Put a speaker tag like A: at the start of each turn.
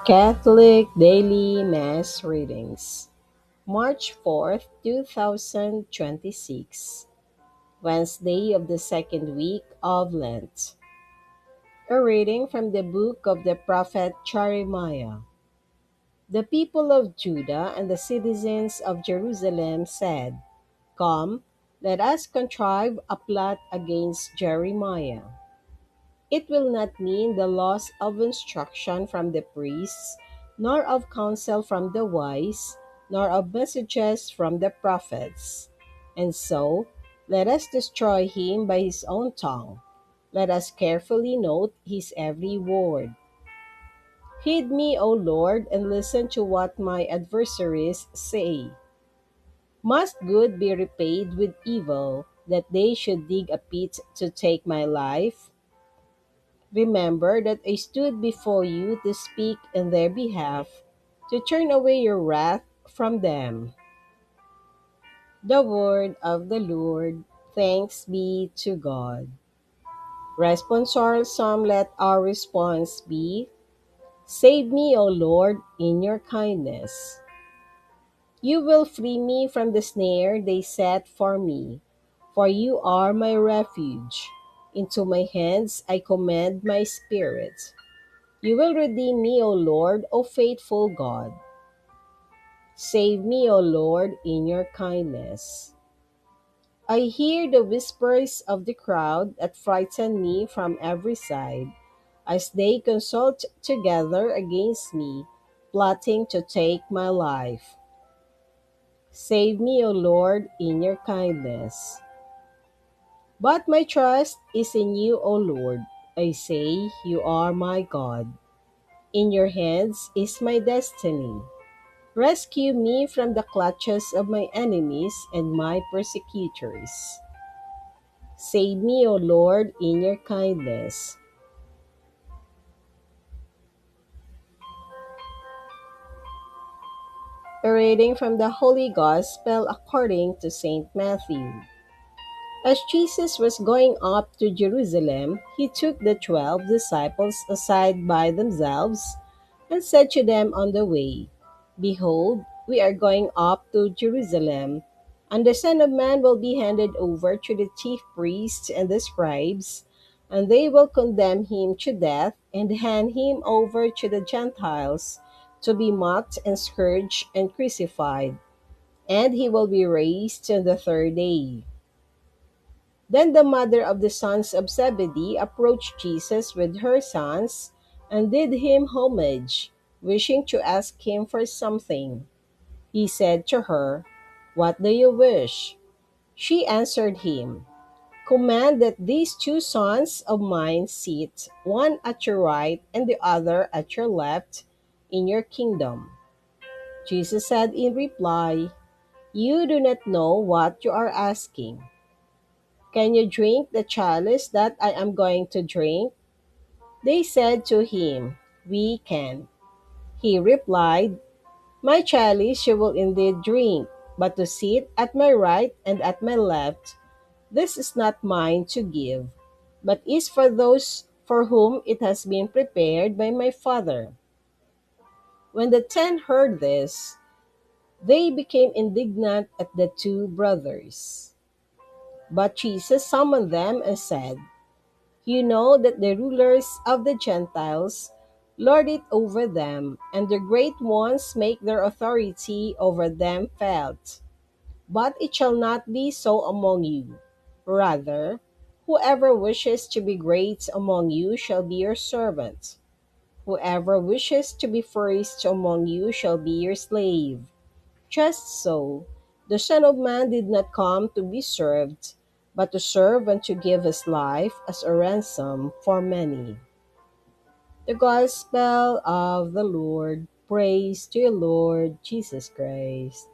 A: Catholic Daily Mass Readings, March 4th, 2026, Wednesday of the second week of Lent. A reading from the book of the prophet Jeremiah. The people of Judah and the citizens of Jerusalem said, "Come, let us contrive a plot against Jeremiah. It will not mean the loss of instruction from the priests, nor of counsel from the wise, nor of messages from the prophets. And so, let us destroy him by his own tongue. Let us carefully note his every word. Heed me, O Lord, and listen to what my adversaries say. Must good be repaid with evil, that they should dig a pit to take my life? Remember that I stood before you to speak in their behalf, to turn away your wrath from them." The word of the Lord. Thanks be to God. Responsorial Psalm. Let our response be, "Save me, O Lord, in your kindness." You will free me from the snare they set for me, for you are my refuge. Into my hands I commend my spirit. You will redeem me, O Lord, O faithful God. Save me, O Lord, in your kindness. I hear the whispers of the crowd that frighten me from every side, as they consult together against me, plotting to take my life. Save me, O Lord, in your kindness. But my trust is in you, O Lord. I say, you are my God. In your hands is my destiny. Rescue me from the clutches of my enemies and my persecutors. Save me, O Lord, in your kindness. A reading from the Holy Gospel according to St. Matthew. As Jesus was going up to Jerusalem, he took the 12 disciples aside by themselves and said to them on the way, "Behold, we are going up to Jerusalem, and the Son of Man will be handed over to the chief priests and the scribes, and they will condemn him to death and hand him over to the Gentiles to be mocked and scourged and crucified, and he will be raised on the third day." Then the mother of the sons of Zebedee approached Jesus with her sons and did him homage, wishing to ask him for something. He said to her, "What do you wish?" She answered him, "Command that these two sons of mine sit, one at your right and the other at your left, in your kingdom." Jesus said in reply, "You do not know what you are asking. Can you drink the chalice that I am going to drink?" They said to him, "We can." He replied, "My chalice you will indeed drink, but to sit at my right and at my left, this is not mine to give, but is for those for whom it has been prepared by my Father." When the 10 heard this, they became indignant at the two brothers. But Jesus summoned them and said, "You know that the rulers of the Gentiles lord it over them, and the great ones make their authority over them felt. But it shall not be so among you. Rather, whoever wishes to be great among you shall be your servant. Whoever wishes to be first among you shall be your slave. Just so, the Son of Man did not come to be served, but to serve and to give his life as a ransom for many." The Gospel of the Lord. Praise to you, Lord Jesus Christ.